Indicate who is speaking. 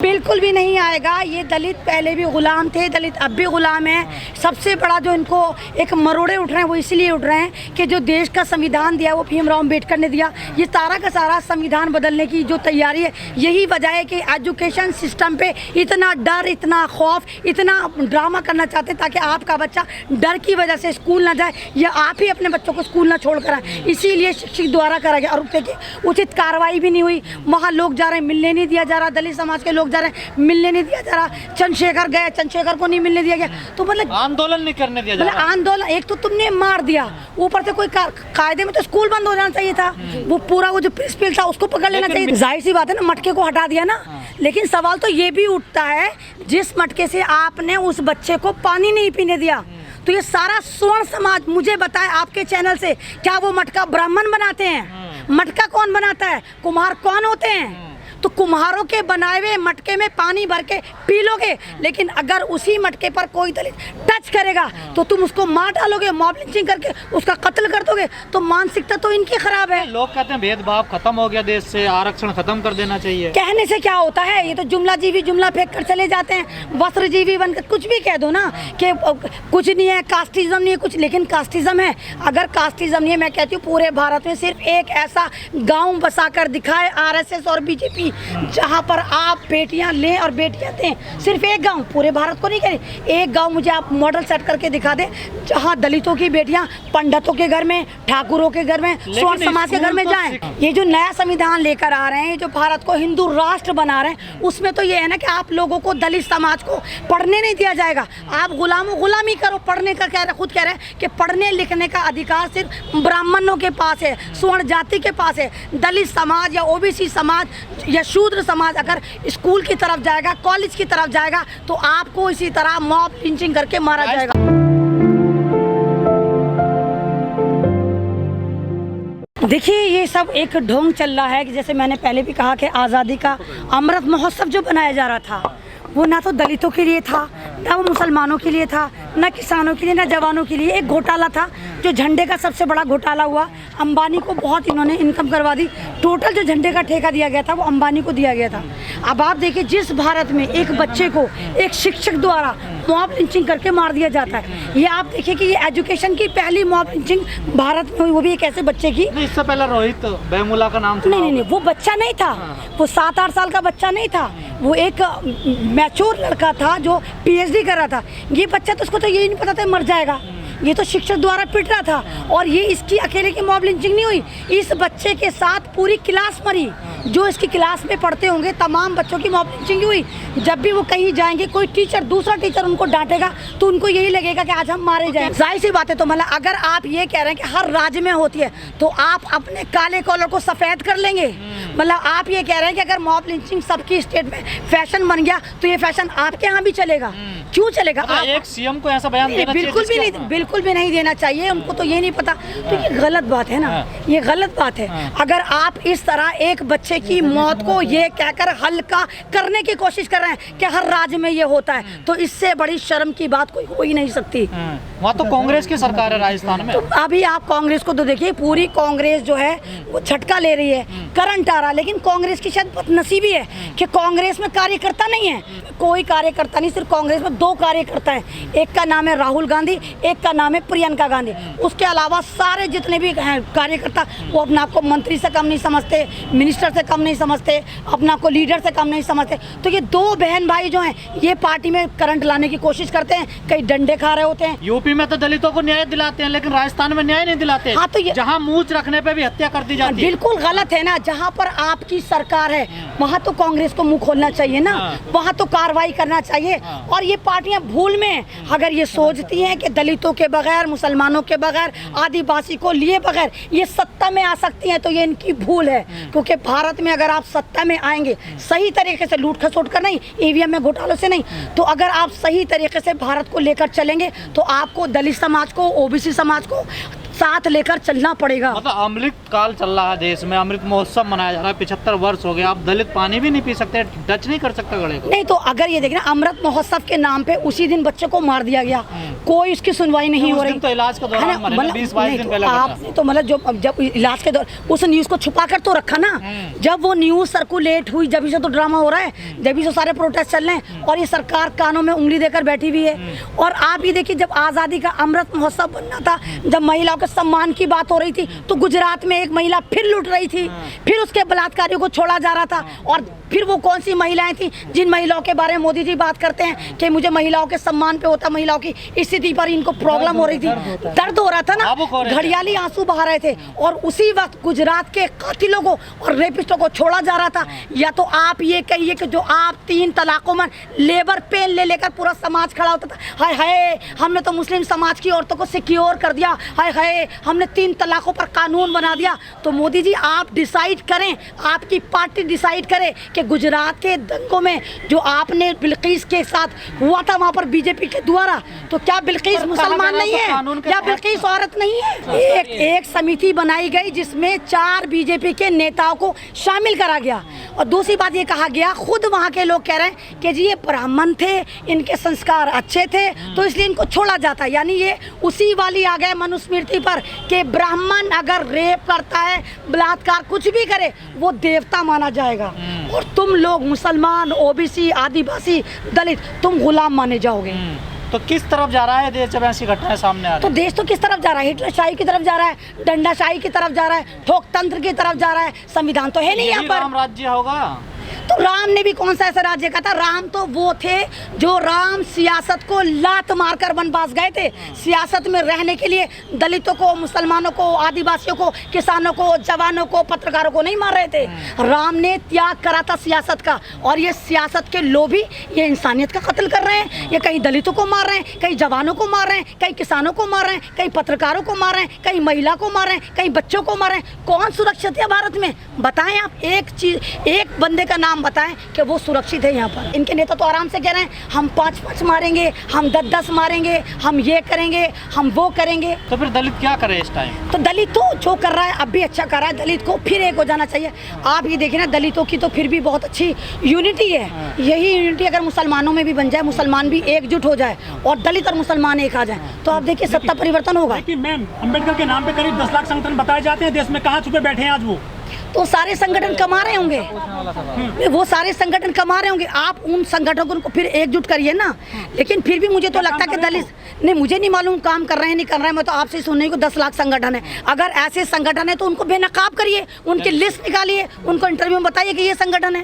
Speaker 1: बिल्कुल भी नहीं आएगा। ये दलित पहले भी गुलाम थे, दलित अब भी गुलाम हैं। सबसे बड़ा जो इनको एक मरोड़े उठ रहे हैं वो इसलिए उठ रहे हैं कि जो देश का संविधान दिया वो भीमराव अम्बेडकर ने दिया। ये सारा का सारा संविधान बदलने की जो तैयारी है, यही वजह है कि एजुकेशन सिस्टम पे इतना डर, इतना खौफ, इतना ड्रामा करना चाहते हैं ताकि आपका बच्चा डर की वजह से स्कूल ना जाए या आप ही अपने बच्चों को स्कूल ना छोड़ कर आए। इसीलिए शिक्षक द्वारा करा गया। और देखिए उचित कार्रवाई भी नहीं हुई। वहाँ लोग जा रहे हैं, मिलने नहीं दिया जा रहा। दलित समाज के लोग जा रहे हैं, मिलने नहीं दिया जा रहा। चंद्रशेखर गए, चंद्रशेखर को नहीं मिलने दिया गया। तो मतलब
Speaker 2: आंदोलन नहीं करने दिया जा रहा।
Speaker 1: आंदोलन, एक तो तुमने मार दिया, ऊपर से कोई कायदे में तो स्कूल बंद हो जाना चाहिए था। वो पूरा वो जो प्रिंसिपल था उसको पकड़ लेना चाहिए। जाहिर सी बात है ना, मटके को हटा दिया ना। लेकिन सवाल तो ये भी उठता है, जिस मटके से आपने उस बच्चे को पानी नहीं पीने दिया, तो ये सारा स्वर्ण समाज मुझे बताए आपके चैनल से, क्या वो मटका ब्राह्मण बनाते हैं? मटका कौन बनाता है? कुम्हार कौन होते हैं? तो कुम्हारों के बनाए हुए मटके में पानी भर के पी लोगे, लेकिन अगर उसी मटके पर कोई दलित टच करेगा तो तुम उसको मार डालोगे, मॉब लिंचिंग करके उसका कत्ल कर दोगे। तो मानसिकता तो इनकी खराब है।
Speaker 2: लोग कहते हैं भेदभाव खत्म हो गया देश से, आरक्षण खत्म कर देना चाहिए।
Speaker 1: कहने से क्या होता है? ये तो जुमला जीवी जुमला फेंक कर चले जाते हैं। वस्त्र जीवी बनकर कुछ भी कह दो ना कि कुछ नहीं है, कास्टिज्म नहीं है कुछ, लेकिन कास्टिज्म है। अगर कास्टिज्म नहीं है, मैं कहती हूँ पूरे भारत में सिर्फ एक ऐसा गाँव बसा कर दिखाए RSS और BJP, जहाँ पर आप बेटियां लें और बेटियां दें। सिर्फ एक गांव, पूरे भारत को नहीं करें, एक गांव मुझे आप मॉडल सेट करके दिखा दें जहाँ दलितों की बेटियां पंडितों के घर में, ठाकुरों के घर में, स्वर्ण समाज के घर में जाएं। ये जो नया संविधान लेकर आ रहे हैं, जो भारत को हिंदू राष्ट्र बना रहे हैं, उसमें तो ये है ना कि आप लोगों को, दलित समाज को पढ़ने नहीं दिया जाएगा। आप गुलामी करो। पढ़ने का खुद कह रहे हैं कि पढ़ने लिखने का अधिकार सिर्फ ब्राह्मणों के पास है, स्वर्ण जाति के पास है। दलित समाज या OBC समाज या शूद्र समाज अगर स्कूल की तरफ जाएगा, कॉलेज की तरफ जाएगा, तो आपको इसी तरह मॉब लिंचिंग करके मारा जाएगा। देखिए ये सब एक ढोंग चल रहा है कि जैसे मैंने पहले भी कहा कि आज़ादी का अमृत महोत्सव जो बनाया जा रहा था, वो ना तो दलितों के लिए था, ना वो मुसलमानों के लिए था, ना किसानों के लिए, ना जवानों के लिए। एक घोटाला था, जो झंडे का सबसे बड़ा घोटाला हुआ। अंबानी को बहुत इन्होंने इनकम करवा दी। टोटल जो झंडे का ठेका दिया गया था वो अंबानी को दिया गया था। अब आप देखिए, जिस भारत में एक बच्चे को एक शिक्षक द्वारा मॉब लिंचिंग करके मार दिया जाता है, ये आप देखिए कि ये एजुकेशन की पहली मॉब लिंचिंग भारत में हुई, वो भी एक ऐसे बच्चे की।
Speaker 2: इससे पहले रोहित वेमुला का नाम
Speaker 1: नहीं, वो बच्चा नहीं था। वो 7-8 साल का बच्चा नहीं था। वो एक मैच्योर लड़का था जो PhD कर रहा था। ये बच्चा तो उसको तो यही नहीं पता था मर जाएगा। ये तो शिक्षक द्वारा पिट रहा था। और ये इसकी अकेले की मॉब लिंचिंग नहीं हुई, इस बच्चे के साथ पूरी क्लास मरी। जो इसकी क्लास में पढ़ते होंगे तमाम बच्चों की मॉब लिंचिंग हुई। जब भी वो कहीं जाएंगे, कोई टीचर, दूसरा टीचर उनको डांटेगा तो उनको यही लगेगा कि आज हम मारे जाएं। जाहिर सी बात है। तो मतलब अगर आप ये कह रहे हैं कि हर राज्य में होती है, तो आप अपने काले कॉलर को सफ़ेद कर लेंगे। मतलब आप ये कह रहे हैं कि अगर मॉब लिंचिंग सबकी स्टेट में फैशन बन गया तो ये फैशन आपके यहाँ भी चलेगा। क्यों चलेगा?
Speaker 2: एक CM को ऐसा बयान देना
Speaker 1: बिल्कुल भी नहीं देना चाहिए। उनको तो ये नहीं पता। तो ये गलत बात है ना, ये गलत बात है। अगर आप इस तरह एक बच्चे की मौत को ये कहकर हल्का करने की कोशिश कर रहे हैं कि हर राज्य में ये होता है, तो इससे बड़ी शर्म की बात कोई हो ही नहीं सकती।
Speaker 2: वहाँ तो कांग्रेस की सरकार है राजस्थान में।
Speaker 1: तो अभी आप कांग्रेस को तो देखिए, पूरी कांग्रेस जो है वो झटका ले रही है, करंट आ रहा। लेकिन कांग्रेस की शायद बदनसीबी है कि कांग्रेस में कार्यकर्ता नहीं है। कोई कार्यकर्ता नहीं, सिर्फ कांग्रेस में 2 कार्यकर्ता हैं। एक का नाम है राहुल गांधी, एक का नाम है प्रियंका गांधी। उसके अलावा सारे जितने भी हैं कार्यकर्ता, वो अपने आप को मंत्री से कम नहीं समझते, मिनिस्टर से कम नहीं समझते, अपने आप को लीडर से कम नहीं समझते। तो ये 2 बहन भाई जो हैं, ये पार्टी में करंट लाने की कोशिश करते हैं, कई डंडे खा रहे होते हैं।
Speaker 2: यूपी में तो दलितों को न्याय दिलाते हैं, लेकिन राजस्थान में न्याय नहीं दिलाते।
Speaker 1: हाँ, तो
Speaker 2: जहाँ मूंछ रखने पे भी हत्या कर दी जाती है।
Speaker 1: बिल्कुल गलत है ना। जहाँ पर आपकी सरकार है वहाँ तो कांग्रेस को मुंह खोलना चाहिए ना, वहाँ तो कार्रवाई करना चाहिए। और ये पार्टियां भूल में अगर ये सोचती हैं कि दलितों के बगैर, मुसलमानों के बगैर, आदिवासी को लिए बगैर ये सत्ता में आ सकती हैं, तो ये इनकी भूल है। क्योंकि भारत में अगर आप सत्ता में आएंगे सही तरीके से, लूट खसोट कर नहीं, EVM में घोटालों से नहीं, तो अगर आप सही तरीके से भारत को लेकर चलेंगे तो आपको दलित समाज को, OBC समाज को साथ लेकर चलना पड़ेगा।
Speaker 2: मतलब अमृत काल चल रहा है देश में, अमृत महोत्सव मनाया जा रहा है, 75 वर्ष हो गए, आप दलित पानी भी नहीं पी सकते, टच नहीं कर सकते घड़े को।
Speaker 1: नहीं तो अगर ये देखना अमृत महोत्सव के नाम पे उसी दिन बच्चे को मार दिया गया, कोई उसकी सुनवाई नहीं हो रही।
Speaker 2: तो इलाज के
Speaker 1: है
Speaker 2: दौरान
Speaker 1: ना?
Speaker 2: मरे ना, 20-22 दिन पहले
Speaker 1: आपने तो मतलब जब इलाज के दौरान उस न्यूज को छुपा कर तो रखा ना। जब वो न्यूज सर्कुलेट हुई जब से तो ड्रामा हो रहा है, जब से सारे प्रोटेस्ट चल रहे हैं और ये सरकार कानों में उंगली देकर बैठी हुई है। और आप ये देखिए जब आज़ादी का अमृत महोत्सव बनना था, जब महिलाओं के सम्मान की बात हो रही थी, तो गुजरात में एक महिला फिर लुट रही थी, फिर उसके बलात्कारियों को छोड़ा जा रहा था। और फिर वो कौन सी महिलाएं थी जिन महिलाओं के बारे में मोदी जी बात करते हैं कि मुझे महिलाओं के सम्मान पे होता, महिलाओं की स्थिति पर इनको प्रॉब्लम हो रही थी, दर्द हो रहा था ना, घड़ियाली आंसू बहा रहे थे। और उसी वक्त गुजरात के कातिलों को और रेपिस्टों को छोड़ा जा रहा था। या तो आप ये कहिए कि जो आप 3 तलाकों में लेबर पेन ले लेकर पूरा समाज खड़ा होता था, हाय हाय हमने तो मुस्लिम समाज की औरतों को सिक्योर कर दिया, हाय हाय हमने 3 तलाकों पर कानून बना दिया। तो मोदी जी आप डिसाइड करें, आपकी पार्टी डिसाइड करे कि गुजरात के दंगों में जो आपने बिल्किस के साथ हुआ था वहाँ पर बीजेपी के द्वारा, तो क्या बिल्किस मुसलमान नहीं है, क्या बिल्किस औरत नहीं है? एक समिति बनाई गई जिसमें 4 बीजेपी के नेताओं को शामिल करा गया। और दूसरी बात ये कहा गया, खुद वहाँ के लोग कह रहे हैं कि जी ये ब्राह्मण थे, इनके संस्कार अच्छे थे तो इसलिए इनको छोड़ा जाता है। यानी ये उसी वाली आ गए मनुस्मृति पर कि ब्राह्मण अगर रेप करता है, बलात्कार कुछ भी करे, वो देवता माना जाएगा और तुम लोग मुसलमान, ओबीसी, आदिवासी, दलित तुम गुलाम माने जाओगे।
Speaker 2: तो किस तरफ जा रहा है देश जब ऐसी घटनाएं सामने आ रही
Speaker 1: तो देश तो किस तरफ जा रहा है? हिटलरशाही की तरफ जा रहा है, डंडाशाही की तरफ जा रहा है, ठोकतंत्र की तरफ जा रहा है। संविधान तो है नहीं यहाँ पर।
Speaker 2: राम राज्य होगा
Speaker 1: तो राम ने भी कौन सा ऐसा राज्य कहा था? राम तो वो थे जो राम सियासत को लात मारकर वनवास गए थे। सियासत में रहने के लिए दलितों को, मुसलमानों को, आदिवासियों को, किसानों को, जवानों को, पत्रकारों को नहीं मार रहे थे। राम ने त्याग करा था सियासत का। और ये सियासत के लोभी ये इंसानियत का कत्ल कर रहे हैं। ये कहीं दलितों को मार रहे हैं, कहीं जवानों को मार रहे हैं, कहीं किसानों को मार रहे हैं, कहीं पत्रकारों को मार रहे हैं, कहीं महिला को मार रहे हैं, कहीं बच्चों को मार रहे हैं। कौन सुरक्षित है भारत में? बताएं आप एक चीज, एक बंदे का नाम बताएं कि वो सुरक्षित है यहाँ पर। इनके नेता तो आराम से कह रहे हैं हम 5-5 मारेंगे, हम 10-10 मारेंगे, हम ये करेंगे, हम वो करेंगे।
Speaker 2: तो फिर दलित क्या करे इस टाइम?
Speaker 1: तो दलित तो जो कर रहा है अब भी अच्छा कर रहा है। दलित को फिर एक हो जाना चाहिए। आप ये देखिए ना, दलितों की तो फिर भी बहुत अच्छी यूनिटी है। यही यूनिटी अगर मुसलमानों में भी बन जाए, मुसलमान भी एकजुट हो जाए और दलित और मुसलमान एक आ जाए, तो आप देखिए सत्ता परिवर्तन होगा।
Speaker 3: मैम, अम्बेडकर के नाम पे करीब 10 लाख संगठन बताए जाते हैं देश में, कहाँ छुपे बैठे हैं आज वो?
Speaker 1: तो सारे संगठन कमा रहे होंगे, वो सारे संगठन कमा रहे होंगे। आप उन संगठनों को फिर एकजुट करिए ना। लेकिन फिर भी मुझे तो लगता है कि दलित नहीं, मुझे नहीं मालूम काम कर रहे हैं नहीं कर रहे हैं। मैं तो आपसे सुनने को 10 लाख संगठन है। अगर ऐसे संगठन है तो उनको बेनकाब करिए, उनकी लिस्ट निकालिए, उनको इंटरव्यू में बताइए कि ये संगठन है।